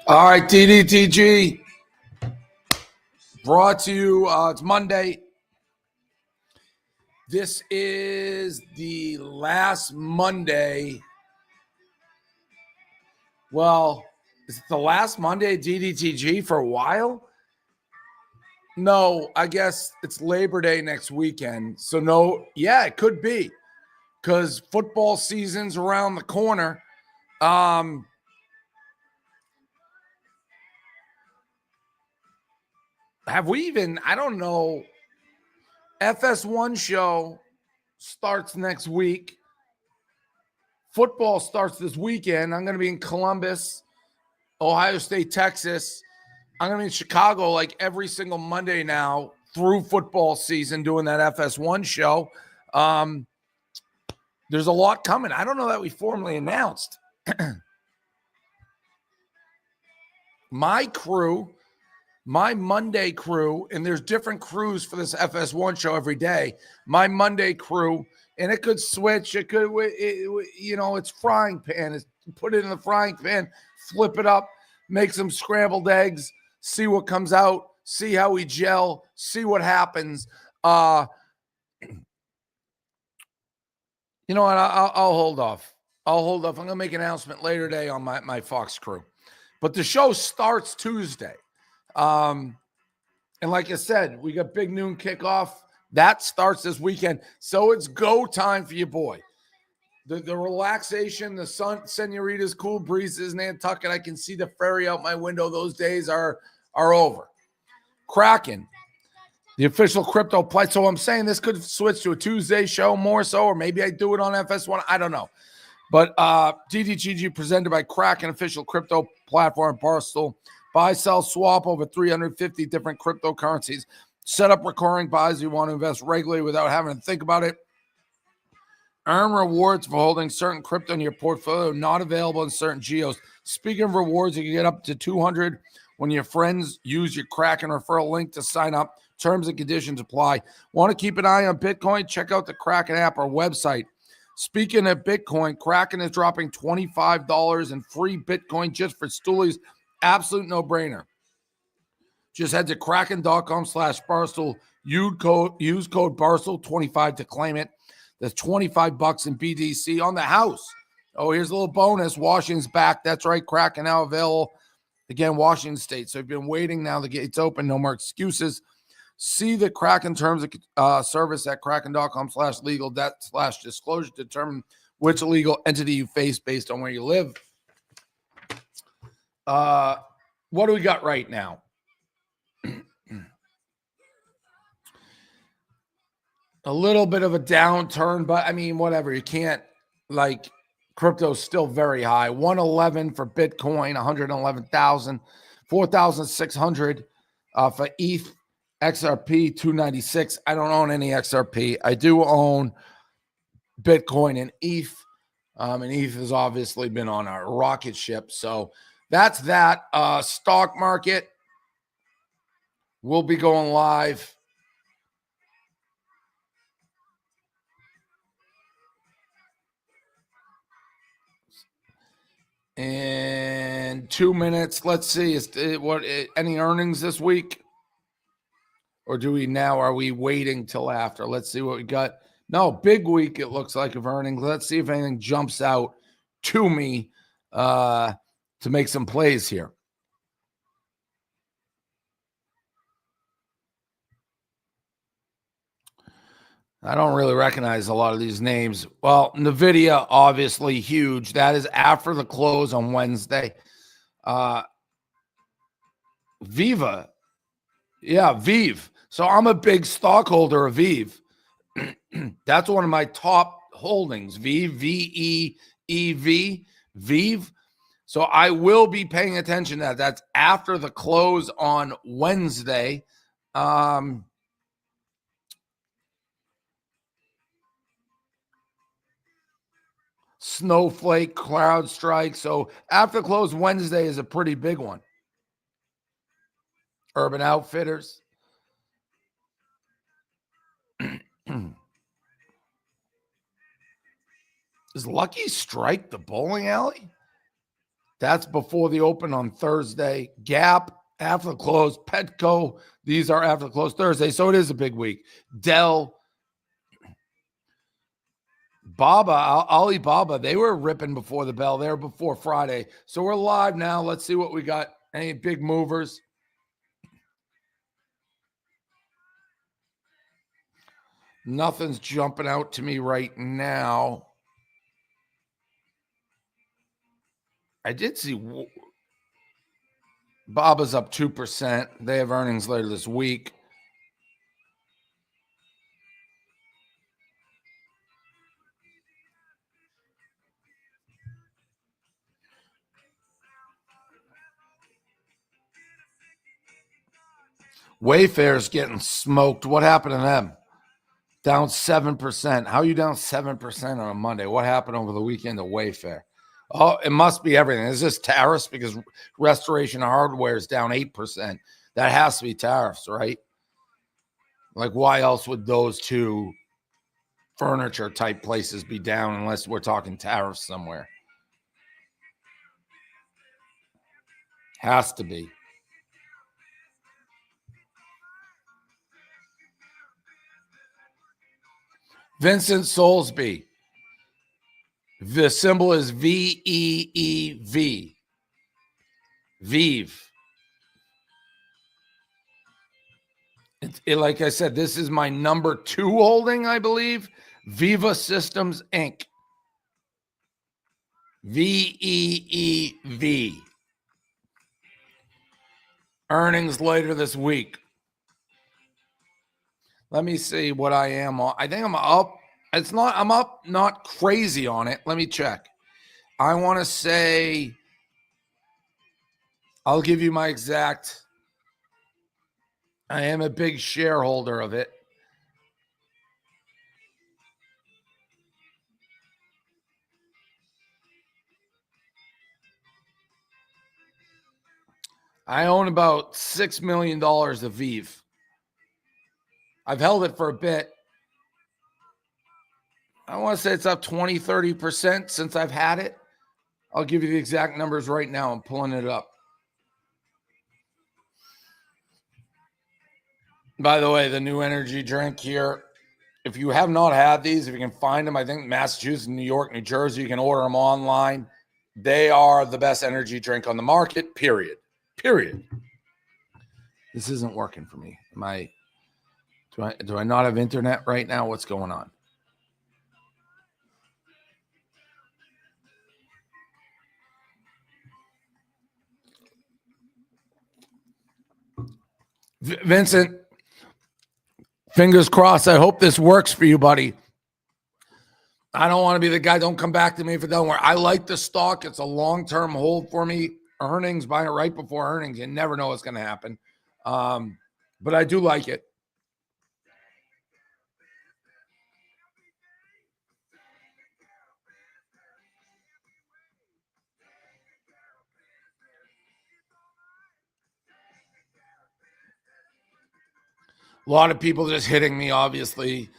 All right, DDTG brought to you. It's Monday. This is the last Monday. Well, is it the last Monday at DDTG for a while? No, I guess it's Labor Day next weekend. So no, yeah, it could be because football season's around the corner. Have we even, I don't know, FS1 show starts next week. Football starts this weekend. I'm going to be in Columbus, Ohio State, Texas. I'm going to be in Chicago like every single Monday now through football season doing that FS1 show. There's a lot coming. I don't know that we formally announced. My crew, my Monday crew, and there's different crews for this FS1 show every day. My Monday crew, and it could switch. It could, it's frying pan. It's put it in the frying pan, flip it up, make some scrambled eggs, see what comes out, see how we gel, see what happens. You know what? I'll hold off. I'm going to make an announcement later today on my Fox crew. But the show starts Tuesday. And like I said, we got big noon kickoff. That starts this weekend. So it's go time for your boy. The relaxation, the sun, senoritas, cool breezes, Nantucket. I can see the ferry out my window. Those days are over. Kraken, the official crypto play. So I'm saying this could switch to a Tuesday show more so, or maybe I do it on FS1. I don't know. But DDTG presented by Kraken, official crypto platform, Barstool. Buy, sell, swap over 350 different cryptocurrencies. Set up recurring buys. You want to invest regularly without having to think about it. Earn rewards for holding certain crypto in your portfolio, not available in certain geos. Speaking of rewards, you can get up to 200 when your friends use your Kraken referral link to sign up. Terms and conditions apply. Want to keep an eye on Bitcoin? Check out the Kraken app or website. Speaking of Bitcoin, Kraken is dropping $25 in free Bitcoin just for stoolies. Absolute no-brainer. Just head to kraken.com/Barstool. Use code Barstool25 to claim it. That's $25 in BDC on the house. Oh, here's a little bonus. Washington's back. That's right. Kraken now available. Again, Washington State. So you've been waiting. Now the gate's open. No more excuses. See the Kraken Terms of Service at kraken.com/legal debt/disclosure to determine which legal entity you face based on where you live. What do we got right now? A little bit of a downturn, but I mean, whatever. You can't, like, crypto's still very high. 111 for Bitcoin, 111,000, 4,600 for ETH, XRP 296. I don't own any XRP. I do own Bitcoin and ETH. And ETH has obviously been on a rocket ship. So that's that. Stock market will be going live. In 2 minutes. Let's see. Any earnings this week? Or are we waiting till after? Let's see what we got. No, big week it looks like of earnings. Let's see if anything jumps out to me to make some plays here. I don't really recognize a lot of these names. Well, NVIDIA, obviously huge. That is after the close on Wednesday. Viva. Yeah, Vive. So I'm a big stockholder of Vive. That's one of my top holdings. Vive, V-E-E-V, Vive. So I will be paying attention to that. That's after the close on Wednesday. Snowflake, CrowdStrike. So after close Wednesday is a pretty big one. Urban Outfitters. Is Lucky Strike the bowling alley? That's before the open on Thursday. Gap, after the close. Petco, these are after the close Thursday. So it is a big week. Dell, Baba, Alibaba, they were ripping before the bell. They were before Friday. So we're live now. Let's see what we got. Any big movers? Nothing's jumping out to me right now. I did see Baba's up 2%. They have earnings later this week. Wayfair's getting smoked. What happened to them? Down 7%. How are you down 7% on a Monday? What happened over the weekend to Wayfair? Oh, it must be everything. Is this tariffs? Because Restoration Hardware is down 8%. That has to be tariffs, right? Like, why else would those two furniture type places be down unless we're talking tariffs somewhere? Has to be. Vincent Soulsby. The symbol is VEEV. Vive. Like I said, this is my number 2 holding, I believe. Viva Systems Inc. VEEV. Earnings later this week. Let me see what I am on. I think I'm up. I'm up, not crazy on it. Let me check. I want to say, I'll give you my exact. I am a big shareholder of it. I own about $6 million of Vive. I've held it for a bit. I want to say it's up 20, 30% since I've had it. I'll give you the exact numbers right now. I'm pulling it up. By the way, the new energy drink here, if you have not had these, if you can find them, I think Massachusetts, New York, New Jersey, you can order them online. They are the best energy drink on the market, period. This isn't working for me. Do I not have internet right now? What's going on? Vincent, fingers crossed. I hope this works for you, buddy. I don't want to be the guy. Don't come back to me if it doesn't work. I like the stock. It's a long-term hold for me. Earnings, buying it right before earnings. You never know what's going to happen. But I do like it. A lot of people just hitting me, obviously.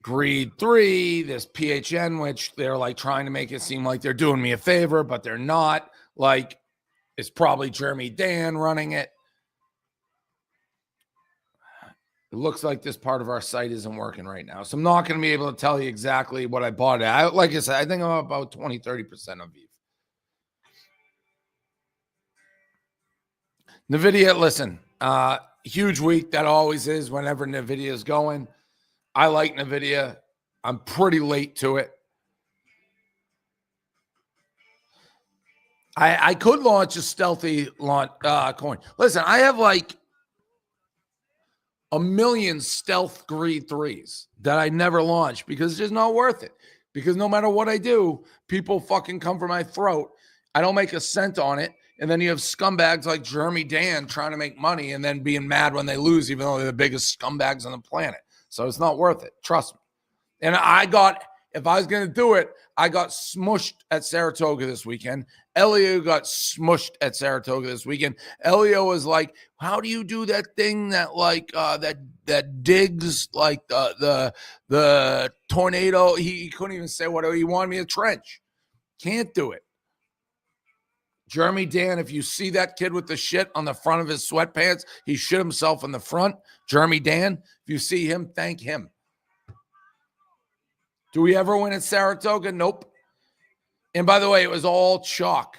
Greed 3, this PHN, which they're like trying to make it seem like they're doing me a favor, but they're not. Like, it's probably Jeremy Dan running it. It looks like this part of our site isn't working right now. So I'm not going to be able to tell you exactly what I bought it. Like I said, I think I'm about 20, 30% of Vive. NVIDIA, listen, huge week. That always is whenever NVIDIA is going. I like NVIDIA. I'm pretty late to it. I could launch a stealthy coin. Listen, I have like a million stealth greed 3s that I never launch because it's just not worth it. Because no matter what I do, people fucking come for my throat. I don't make a cent on it. And then you have scumbags like Jeremy Dan trying to make money and then being mad when they lose, even though they're the biggest scumbags on the planet. So it's not worth it. Trust me. And if I was going to do it, I got smushed at Saratoga this weekend. Elio got smushed at Saratoga this weekend. Elio was like, how do you do that thing that like that digs like the tornado? He couldn't even say what he wanted me to trench. Can't do it. Jeremy Dan, if you see that kid with the shit on the front of his sweatpants, he shit himself in the front. Jeremy Dan, if you see him, thank him. Do we ever win at Saratoga? Nope. And by the way, it was all chalk.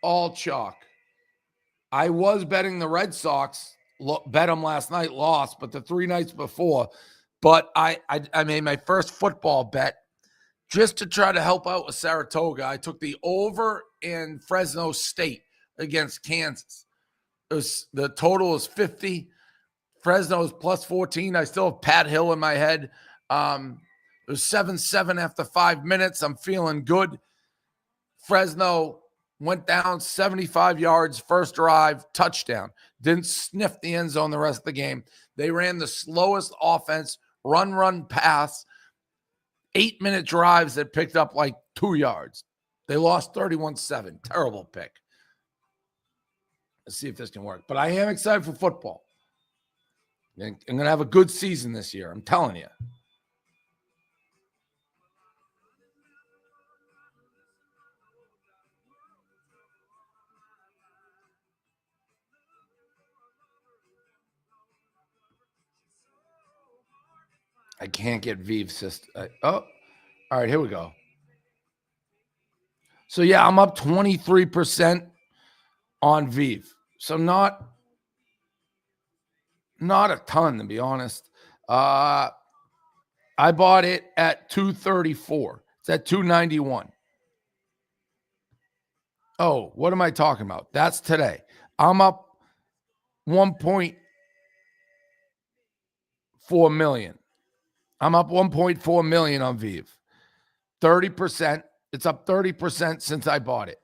All chalk. I was betting the Red Sox, bet them last night, lost, but the 3 nights before. But I made my first football bet just to try to help out with Saratoga. I took the over in Fresno State against Kansas. The total is 50. Fresno is plus 14. I still have Pat Hill in my head. It was 7-7 after 5 minutes. I'm feeling good. Fresno went down 75 yards, first drive, touchdown. Didn't sniff the end zone the rest of the game. They ran the slowest offense, run, pass, 8-minute drives that picked up like 2 yards. They lost 31-7. Terrible pick. Let's see if this can work. But I am excited for football. I'm going to have a good season this year. I'm telling you. I can't get Vive system. All right, here we go. So, yeah, I'm up 23% on Vive. So not a ton, to be honest. I bought it at 234. It's at 291. Oh, what am I talking about? That's today. I'm up 1.4 million. I'm up 1.4 million on Vive. 30%. It's up 30% since I bought it.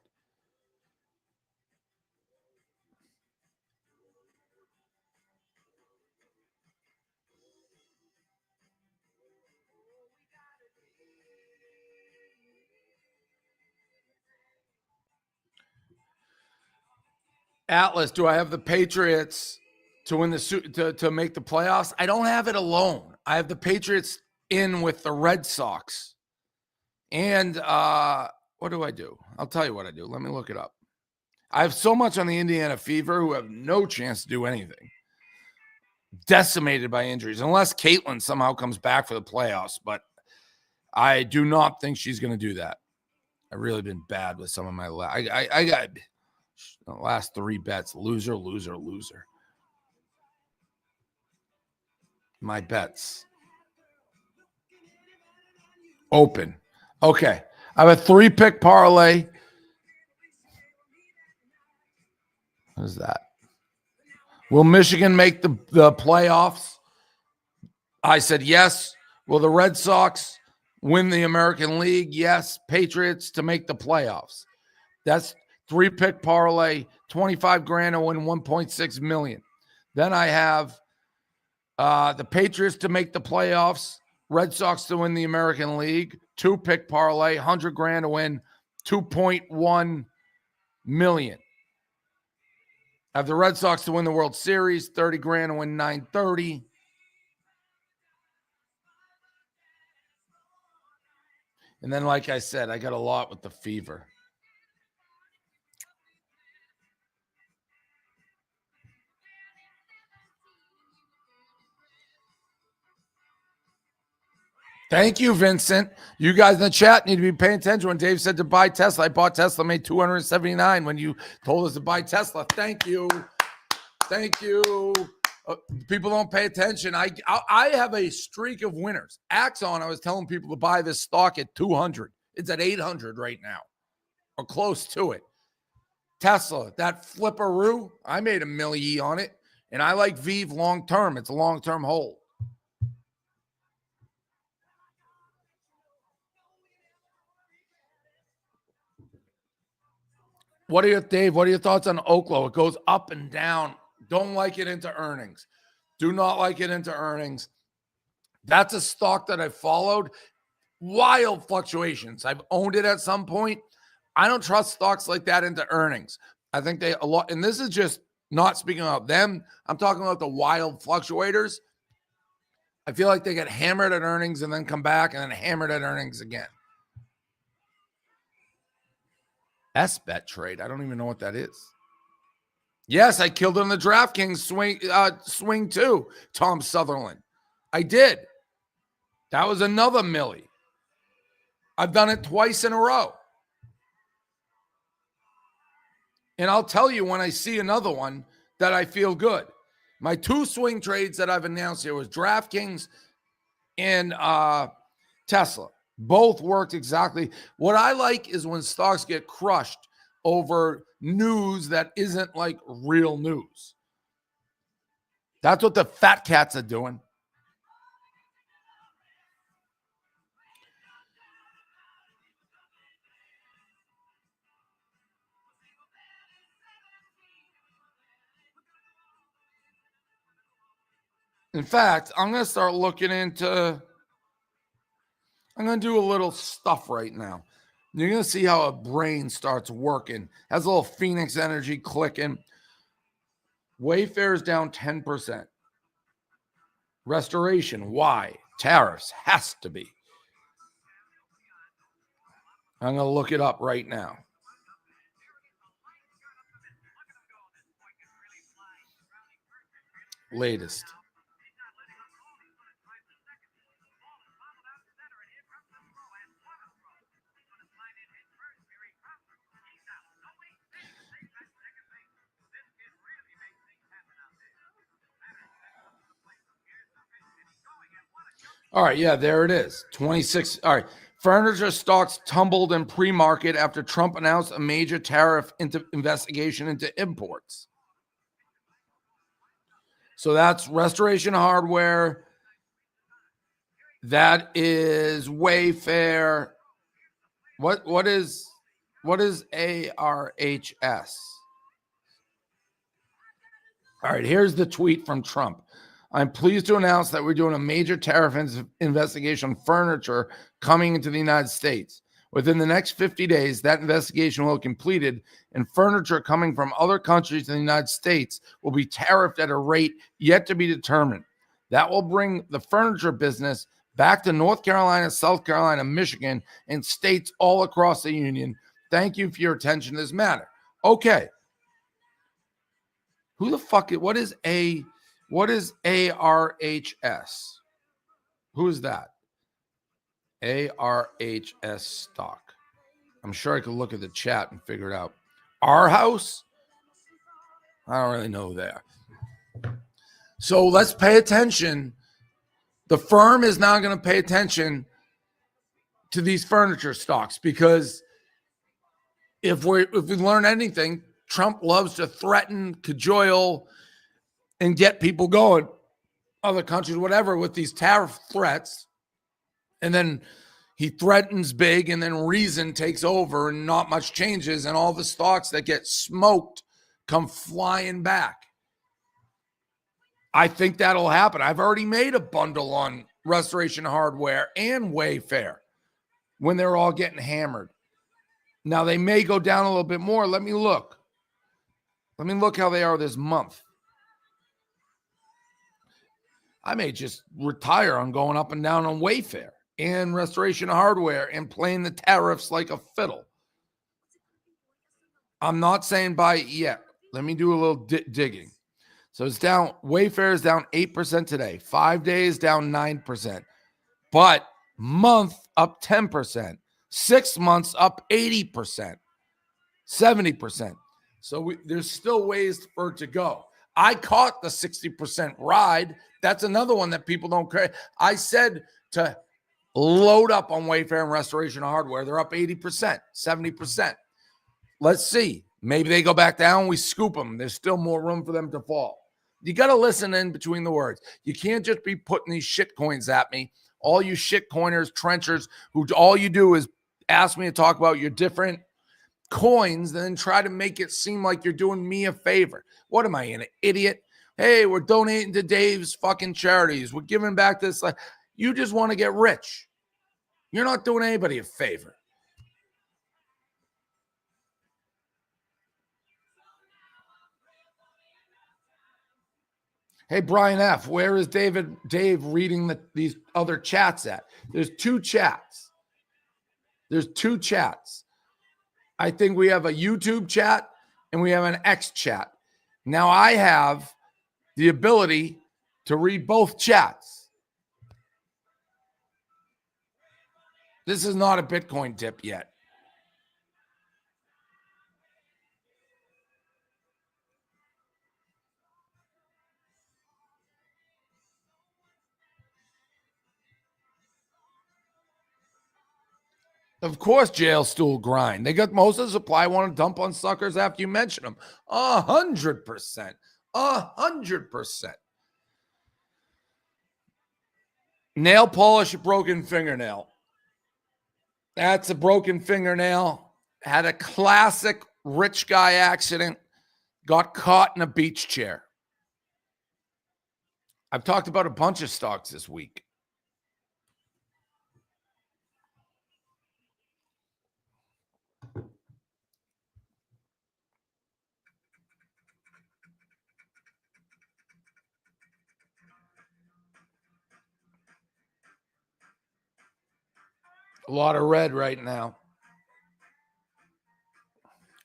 Atlas, do I have the Patriots to win to make the playoffs? I don't have it alone. I have the Patriots in with the Red Sox. And what do I do? I'll tell you what I do. Let me look it up. I have so much on the Indiana Fever who have no chance to do anything. Decimated by injuries, unless Caitlin somehow comes back for the playoffs. But I do not think she's going to do that. I've really been bad with some of my I got the last 3 bets. Loser. My bets. Open. Okay. I have a 3-pick parlay. What is that? Will Michigan make the playoffs? I said yes. Will the Red Sox win the American League? Yes. Patriots to make the playoffs. That's 3-pick parlay, 25 grand to win 1.6 million. Then I have the Patriots to make the playoffs, Red Sox to win the American League, 2-pick parlay, 100 grand to win 2.1 million. I have the Red Sox to win the World Series, 30 grand to win 930. And then, like I said, I got a lot with the Fever. Thank you, Vincent. You guys in the chat need to be paying attention. When Dave said to buy Tesla, I bought Tesla, made $279 when you told us to buy Tesla. Thank you. People don't pay attention. I have a streak of winners. Axon, I was telling people to buy this stock at 200. It's at 800 right now, or close to it. Tesla, that flipperoo, I made $1 million on it, and I like Vive long term. It's a long term hold. Dave, what are your thoughts on Oklo? It goes up and down. Don't like it into earnings. Do not like it into earnings. That's a stock that I followed. Wild fluctuations. I've owned it at some point. I don't trust stocks like that into earnings. I think they a lot, and this is just not speaking about them. I'm talking about the wild fluctuators. I feel like they get hammered at earnings and then come back and then hammered at earnings again. S-bet trade. I don't even know what that is. Yes, I killed it on the DraftKings swing too, Tom Sutherland. I did. That was another milli. I've done it twice in a row. And I'll tell you when I see another one that I feel good. My 2 swing trades that I've announced here was DraftKings and Tesla. Both worked exactly. What I like is when stocks get crushed over news that isn't like real news. That's what the fat cats are doing. In fact, I'm going to start looking into, I'm going to do a little stuff right now. You're going to see how a brain starts working. Has a little Phoenix energy clicking. Wayfair's down 10%. Restoration, why? Tariffs, has to be. I'm going to look it up right now. Latest. All right, yeah, there it is. 26. All right. Furniture stocks tumbled in pre-market after Trump announced a major tariff investigation into imports. So that's Restoration Hardware. That is Wayfair. What is ARHS? All right, here's the tweet from Trump. I'm pleased to announce that we're doing a major tariff investigation on furniture coming into the United States. Within the next 50 days, that investigation will be completed, and furniture coming from other countries in the United States will be tariffed at a rate yet to be determined. That will bring the furniture business back to North Carolina, South Carolina, Michigan, and states all across the union. Thank you for your attention to this matter. Okay. Who the fuck, what is ARHS? Who is that? ARHS stock. I'm sure I could look at the chat and figure it out. Our house? I don't really know there. So let's pay attention. The firm is now going to pay attention to these furniture stocks because if we learn anything, Trump loves to threaten, cajole, and get people going, other countries, whatever, with these tariff threats. And then he threatens big, and then reason takes over, and not much changes, and all the stocks that get smoked come flying back. I think that'll happen. I've already made a bundle on Restoration Hardware and Wayfair when they're all getting hammered. Now, they may go down a little bit more. Let me look. Let me look how they are this month. I may just retire on going up and down on Wayfair and Restoration Hardware and playing the tariffs like a fiddle. I'm not saying buy it yet. Let me do a little digging. So it's down. Wayfair is down 8% today. 5 days down 9%. But month up 10%. 6 months up 80%. 70%. So there's still ways for it to go. I caught the 60% ride. That's another one that people don't care. I said to load up on Wayfair and Restoration Hardware. They're up 80%, 70%. Let's see. Maybe they go back down. We scoop them. There's still more room for them to fall. You got to listen in between the words. You can't just be putting these shit coins at me. All you shit coiners, trenchers, who all you do is ask me to talk about your different coins, then try to make it seem like you're doing me a favor. What am I, an idiot? Hey, we're donating to Dave's fucking charities. We're giving back this. You just want to get rich. You're not doing anybody a favor. Hey, Brian F., where is Dave reading these other chats at? There's two chats. I think we have a YouTube chat and we have an X chat. Now I have the ability to read both chats. This is not a Bitcoin tip yet. Of course, jail stool grind. They got most of the supply. Want to dump on suckers after you mention them. 100%. 100%. Nail polish a broken fingernail. That's a broken fingernail. Had a classic rich guy accident. Got caught in a beach chair. I've talked about a bunch of stocks this week. A lot of red right now.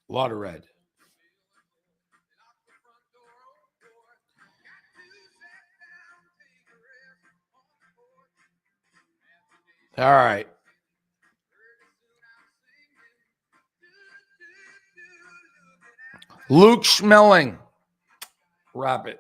A lot of red. All right. Luke Schmeling. Wrap it.